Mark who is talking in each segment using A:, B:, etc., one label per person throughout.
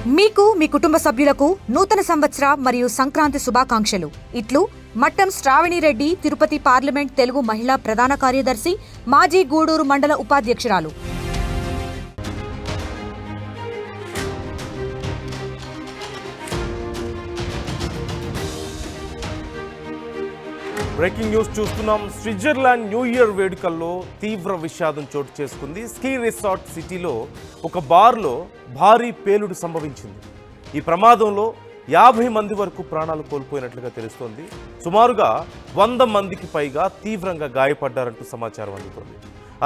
A: మీకు మీ కుటుంబ సభ్యులకు నూతన సంవత్సర మరియు సంక్రాంతి శుభాకాంక్షలు. ఇట్లు మట్టం శ్రావణి రెడ్డి, తిరుపతి పార్లమెంట్ తెలుగు మహిళా ప్రధాన కార్యదర్శి, మాజీ గూడూరు మండల ఉపాధ్యక్షురాలు.
B: బ్రేకింగ్ న్యూస్ చూస్తున్నాం. స్విట్జర్లాండ్ న్యూ ఇయర్ వేడుకల్లో తీవ్ర విషాదం చోటు చేసుకుంది. స్కీ రిసార్ట్ సిటీలో ఒక బార్లో భారీ పేలుడు సంభవించింది. ఈ ప్రమాదంలో 50 మంది వరకు ప్రాణాలు కోల్పోయినట్లుగా తెలుస్తోంది. సుమారుగా 100 మందికి పైగా తీవ్రంగా గాయపడ్డారంటూ సమాచారం అందుతోంది.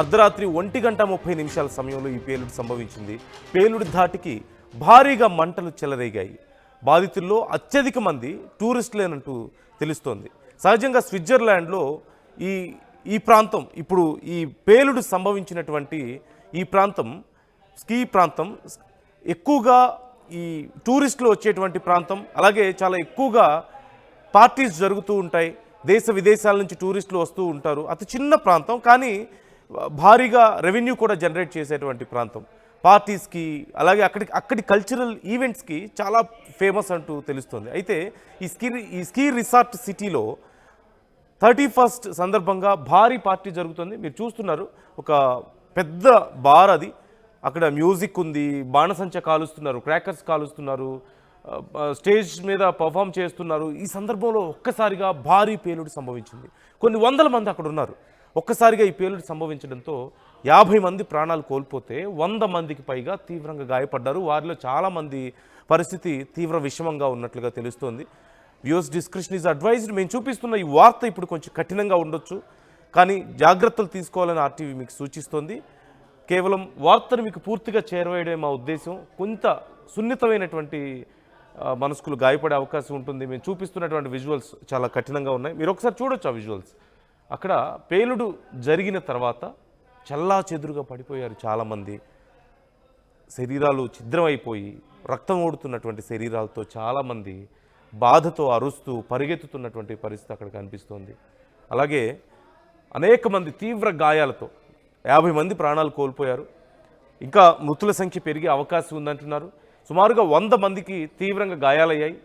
B: అర్ధరాత్రి 1:30 సమయంలో ఈ పేలుడు సంభవించింది. పేలుడు ధాటికి భారీగా మంటలు చెలరేగాయి. బాధితుల్లో అత్యధిక మంది టూరిస్టులేనంటూ తెలుస్తోంది. సహజంగా స్విట్జర్లాండ్లో ఈ ప్రాంతం, ఇప్పుడు ఈ పేలుడు సంభవించినటువంటి ఈ ప్రాంతం స్కీ ప్రాంతం, ఎక్కువగా ఈ టూరిస్టులు వచ్చేటువంటి ప్రాంతం. అలాగే చాలా ఎక్కువగా పార్టీస్ జరుగుతూ ఉంటాయి. దేశ విదేశాల నుంచి టూరిస్టులు వస్తూ ఉంటారు. అతి చిన్న ప్రాంతం, కానీ భారీగా రెవెన్యూ కూడా జనరేట్ చేసేటువంటి ప్రాంతం. పార్టీస్కి, అలాగే అక్కడి కల్చరల్ ఈవెంట్స్కి చాలా ఫేమస్ అంటూ తెలుస్తుంది. అయితే ఈ స్కీ రిసార్ట్ సిటీలో 31st సందర్భంగా భారీ పార్టీ జరుగుతుంది. మీరు చూస్తున్నారు, ఒక పెద్ద బార్ అది. అక్కడ మ్యూజిక్ ఉంది, బాణసంచ కాలుస్తున్నారు, క్రాకర్స్ కాలుస్తున్నారు, స్టేజ్ మీద పర్ఫామ్ చేస్తున్నారు. ఈ సందర్భంలో ఒక్కసారిగా భారీ పేలుడు సంభవించింది. కొన్ని వందల మంది అక్కడ ఉన్నారు. ఒక్కసారిగా ఈ పేలుడు సంభవించడంతో 50 మంది ప్రాణాలు కోల్పోతే 100 మందికి పైగా తీవ్రంగా గాయపడ్డారు. వారిలో చాలామంది పరిస్థితి తీవ్ర విషమంగా ఉన్నట్లుగా తెలుస్తోంది. Views description is advised. మేము చూపిస్తున్న ఈ వార్త ఇప్పుడు కొంచెం కఠినంగా ఉండొచ్చు, కానీ జాగ్రత్తలు తీసుకోవాలని ఆర్టీవీ మీకు సూచిస్తోంది. కేవలం వార్తను మీకు పూర్తిగా చేరవేయడమే మా ఉద్దేశం. కొంత సున్నితమైనటువంటి మనసుకులు గాయపడే అవకాశం ఉంటుంది. మేము చూపిస్తున్నటువంటి విజువల్స్ చాలా కఠినంగా ఉన్నాయి. మీరు ఒకసారి చూడొచ్చు ఆ విజువల్స్. అక్కడ పేలుడు జరిగిన తర్వాత చల్లా చెదురుగా పడిపోయారు చాలామంది. శరీరాలు ఛిద్రమైపోయి రక్తం ఓడుతున్నటువంటి శరీరాలతో చాలామంది బాధతో అరుస్తూ పరిగెత్తుతున్నటువంటి పరిస్థితి అక్కడ కనిపిస్తోంది. అలాగే అనేక మంది తీవ్ర గాయాలతో 50 మంది ప్రాణాలు కోల్పోయారు. ఇంకా మృతుల సంఖ్య పెరిగే అవకాశం ఉందంటున్నారు. సుమారుగా 100 మందికి తీవ్రంగా గాయాలయ్యాయి.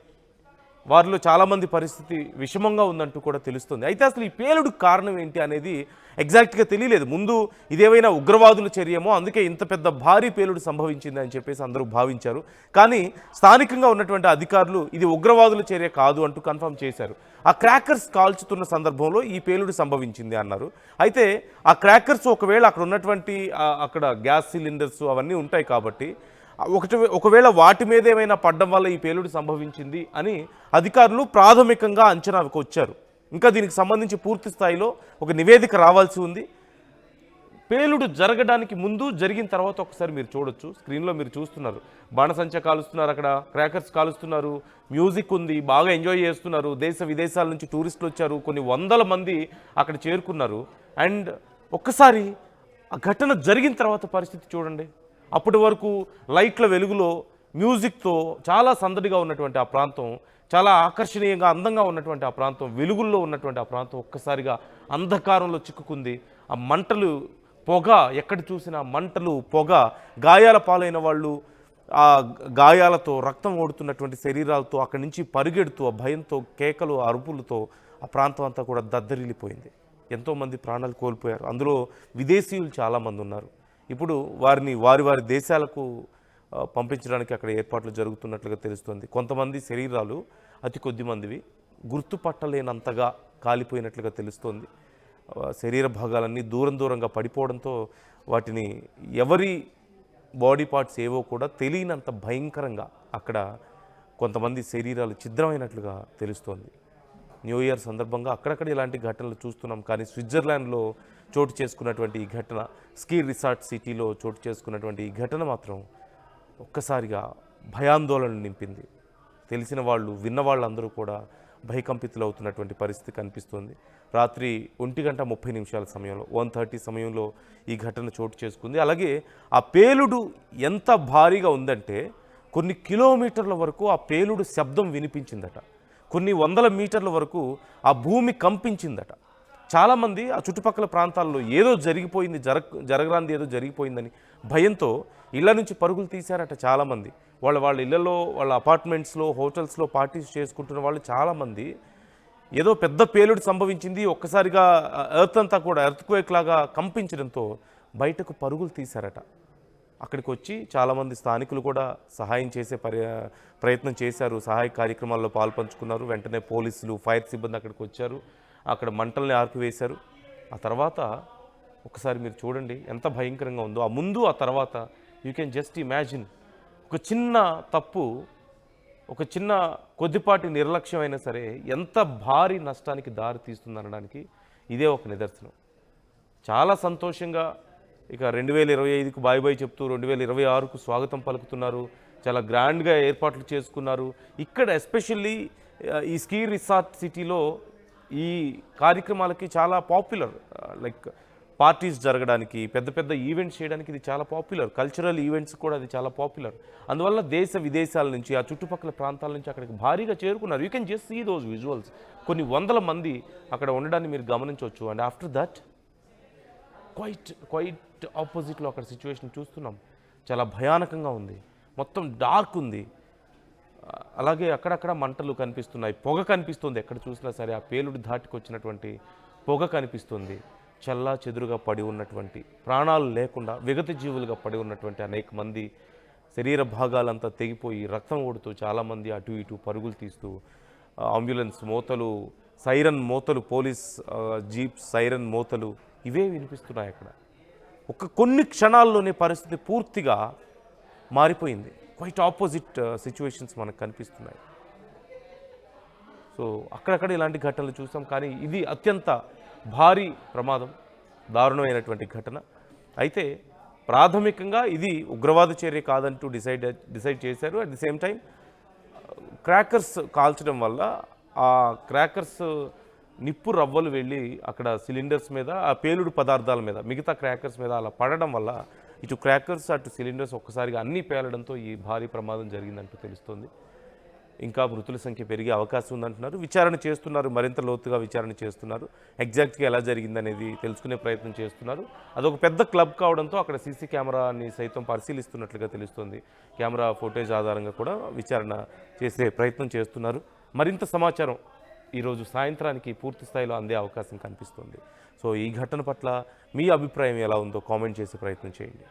B: వారిలో చాలామంది పరిస్థితి విషమంగా ఉందంటూ కూడా తెలుస్తుంది. అయితే అసలు ఈ పేలుడు కారణం ఏంటి అనేది ఎగ్జాక్ట్గా తెలియలేదు. ముందు ఇదేమైనా ఉగ్రవాదుల చర్యమో, అందుకే ఇంత పెద్ద భారీ పేలుడు సంభవించింది అని చెప్పేసి అందరూ భావించారు. కానీ స్థానికంగా ఉన్నటువంటి అధికారులు ఇది ఉగ్రవాదుల చర్య కాదు అంటూ కన్ఫర్మ్ చేశారు. ఆ క్రాకర్స్ కాల్చుతున్న సందర్భంలో ఈ పేలుడు సంభవించింది అన్నారు. అయితే ఆ క్రాకర్స్ ఒకవేళ అక్కడ ఉన్నటువంటి అక్కడ గ్యాస్ సిలిండర్స్ అవన్నీ ఉంటాయి కాబట్టి ఒకవేళ వాటి మీద ఏమైనా పడ్డం వల్ల ఈ పేలుడు సంభవించింది అని అధికారులు ప్రాథమికంగా అంచనాకు వచ్చారు. ఇంకా దీనికి సంబంధించి పూర్తి స్థాయిలో ఒక నివేదిక రావాల్సి ఉంది. పేలుడు జరగడానికి ముందు, జరిగిన తర్వాత ఒకసారి మీరు చూడొచ్చు. స్క్రీన్లో మీరు చూస్తున్నారు, బాణసంచ కాలుస్తున్నారు, అక్కడ క్రాకర్స్ కాలుస్తున్నారు, మ్యూజిక్ ఉంది, బాగా ఎంజాయ్ చేస్తున్నారు. దేశ విదేశాల నుంచి టూరిస్టులు వచ్చారు, కొన్ని వందల మంది అక్కడ చేరుకున్నారు. అండ్ ఒక్కసారి ఆ ఘటన జరిగిన తర్వాత పరిస్థితి చూడండి. అప్పటి వరకు లైట్ల వెలుగులో మ్యూజిక్తో చాలా సందడిగా ఉన్నటువంటి ఆ ప్రాంతం, చాలా ఆకర్షణీయంగా అందంగా ఉన్నటువంటి ఆ ప్రాంతం, వెలుగుల్లో ఉన్నటువంటి ఆ ప్రాంతం ఒక్కసారిగా అంధకారంలో చిక్కుకుంది. ఆ మంటలు, పొగ, ఎక్కడ చూసినా మంటలు, పొగ, గాయాల పాలైన వాళ్ళు ఆ గాయాలతో రక్తం ఓడుతున్నటువంటి శరీరాలతో అక్కడి నుంచి పరిగెడుతూ ఆ భయంతో, కేకలు, అరుపులతో ఆ ప్రాంతం అంతా కూడా దద్దరిల్లిపోయింది. ఎంతోమంది ప్రాణాలు కోల్పోయారు. అందులో విదేశీయులు చాలామంది ఉన్నారు. ఇప్పుడు వారిని వారి దేశాలకు పంపించడానికి అక్కడ ఏర్పాట్లు జరుగుతున్నట్లుగా తెలుస్తుంది. కొంతమంది శరీరాలు, అతి కొద్ది మందివి, గుర్తుపట్టలేనంతగా కాలిపోయినట్లుగా తెలుస్తోంది. శరీర భాగాలన్నీ దూరంగా పడిపోవడంతో వాటిని ఎవరి బాడీ పార్ట్స్ ఏవో కూడా తెలియనంత భయంకరంగా అక్కడ కొంతమంది శరీరాలు ఛిద్రమైనట్లుగా తెలుస్తోంది. న్యూ ఇయర్ సందర్భంగా అక్కడక్కడ ఇలాంటి ఘటనలు చూస్తున్నాం. కానీ స్విట్జర్లాండ్లో చోటు చేసుకున్నటువంటి ఈ ఘటన, స్కీ రిసార్ట్ సిటీలో చోటు చేసుకున్నటువంటి ఈ ఘటన మాత్రం ఒక్కసారిగా భయాందోళన నింపింది. తెలిసిన వాళ్ళు, విన్న వాళ్ళందరూ కూడా భయకంపితులు అవుతున్నటువంటి పరిస్థితి కనిపిస్తుంది. రాత్రి 1:30 సమయంలో, 1:30 సమయంలో ఈ ఘటన చోటు చేసుకుంది. అలాగే ఆ పేలుడు ఎంత భారీగా ఉందంటే కొన్ని కిలోమీటర్ల వరకు ఆ పేలుడు శబ్దం వినిపించిందట. కొన్ని వందల మీటర్ల వరకు ఆ భూమి కంపించిందట. చాలామంది ఆ చుట్టుపక్కల ప్రాంతాల్లో ఏదో జరిగిపోయింది, జరగరాంది ఏదో జరిగిపోయిందని భయంతో ఇళ్ల నుంచి పరుగులు తీశారట చాలామంది. వాళ్ళ ఇళ్లలో, వాళ్ళ అపార్ట్మెంట్స్లో, హోటల్స్లో పార్టీస్ చేసుకుంటున్న వాళ్ళు చాలామంది ఏదో పెద్ద పేలుడు సంభవించింది, ఒక్కసారిగా ఎర్త్ అంతా కూడా ఎర్త్క్వేక్ లాగా కంపించడంతో బయటకు పరుగులు తీశారట. అక్కడికి వచ్చి చాలామంది స్థానికులు కూడా సహాయం చేసే ప్రయత్నం చేశారు, సహాయ కార్యక్రమాల్లో పాల్పంచుకున్నారు. వెంటనే పోలీసులు, ఫైర్ సిబ్బంది అక్కడికి వచ్చారు, అక్కడ మంటల్ని ఆర్పివేశారు. ఆ తర్వాత ఒకసారి మీరు చూడండి ఎంత భయంకరంగా ఉందో. ఆ ముందు ఆ తర్వాత యూ కెన్ జస్ట్ ఇమాజిన్. ఒక చిన్న తప్పు, ఒక చిన్న కొద్దిపాటి నిర్లక్ష్యం అయినా సరే ఎంత భారీ నష్టానికి దారి తీస్తుందనడానికి ఇదే ఒక నిదర్శనం. చాలా సంతోషంగా ఇక 2025కు బాయ్ బాయ్ చెప్తూ 2026కు స్వాగతం పలుకుతున్నారు. చాలా గ్రాండ్గా ఏర్పాట్లు చేసుకున్నారు. ఇక్కడ ఎస్పెషల్లీ ఈ స్కీ రిసార్ట్ సిటీలో ఈ కార్యక్రమాలకి చాలా పాపులర్. లైక్ పార్టీస్ జరగడానికి, పెద్ద పెద్ద ఈవెంట్స్ చేయడానికి ఇది చాలా పాపులర్. కల్చరల్ ఈవెంట్స్ కూడా అది చాలా పాపులర్. అందువల్ల దేశ విదేశాల నుంచి, ఆ చుట్టుపక్కల ప్రాంతాల నుంచి అక్కడికి భారీగా చేరుకున్నారు. You can just see those visuals. కొన్ని వందల మంది అక్కడ ఉండడాన్ని మీరు గమనించవచ్చు. అండ్ ఆఫ్టర్ దట్ క్వైట్ ఆపోజిట్లో అక్కడ సిచ్యువేషన్ చూస్తున్నాం. చాలా భయానకంగా ఉంది, మొత్తం డార్క్ ఉంది. అలాగే అక్కడక్కడ మంటలు కనిపిస్తున్నాయి, పొగ కనిపిస్తుంది. ఎక్కడ చూసినా సరే ఆ పేలుడు ధాటికి వచ్చినటువంటి పొగ కనిపిస్తుంది. చల్లా చెదురుగా పడి ఉన్నటువంటి, ప్రాణాలు లేకుండా విగత జీవులుగా పడి ఉన్నటువంటి అనేక మంది శరీర భాగాలంతా తెగిపోయి రక్తం ఓడుతూ చాలామంది అటు ఇటు పరుగులు తీస్తూ, అంబులెన్స్ మోతలు, సైరన్ మోతలు, పోలీస్ జీప్ సైరన్ మోతలు ఇవే వినిపిస్తున్నాయి. అక్కడ కొన్ని క్షణాల్లోనే పరిస్థితి పూర్తిగా మారిపోయింది. క్వైట్ ఆపోజిట్ సిచ్యువేషన్స్ మనకు కనిపిస్తున్నాయి. సో అక్కడక్కడ ఇలాంటి ఘటనలు చూసాం, కానీ ఇది అత్యంత భారీ ప్రమాదం, దారుణమైనటువంటి ఘటన. అయితే ప్రాథమికంగా ఇది ఉగ్రవాద చర్య కాదంటూ డిసైడ్ చేశారు. At the same time crackers కాల్చడం వల్ల ఆ క్రాకర్స్ నిప్పు రవ్వలు వెళ్ళి అక్కడ సిలిండర్స్ మీద, ఆ పేలుడు పదార్థాల మీద, మిగతా క్రాకర్స్ మీద అలా పడడం వల్ల ఇటు క్రాకర్స్ అటు సిలిండర్స్ ఒక్కసారిగా అన్నీ పేలడంతో ఈ భారీ ప్రమాదం జరిగిందంటూ తెలుస్తోంది. ఇంకా మృతుల సంఖ్య పెరిగే అవకాశం ఉందంటున్నారు. విచారణ చేస్తున్నారు, మరింత లోతుగా విచారణ చేస్తున్నారు. ఎగ్జాక్ట్గా ఎలా జరిగిందనేది తెలుసుకునే ప్రయత్నం చేస్తున్నారు. అదొక పెద్ద క్లబ్ కావడంతో అక్కడ సీసీ కెమెరాని సైతం పరిశీలిస్తున్నట్లుగా తెలుస్తోంది. కెమెరా ఫుటేజ్ ఆధారంగా కూడా విచారణ చేసే ప్రయత్నం చేస్తున్నారు. మరింత సమాచారం ఈరోజు సాయంత్రానికి పూర్తి స్థాయిలో అందే అవకాశం కనిపిస్తుంది. సో ఈ ఘటన పట్ల మీ అభిప్రాయం ఎలా ఉందో కామెంట్ చేసే ప్రయత్నం చేయండి.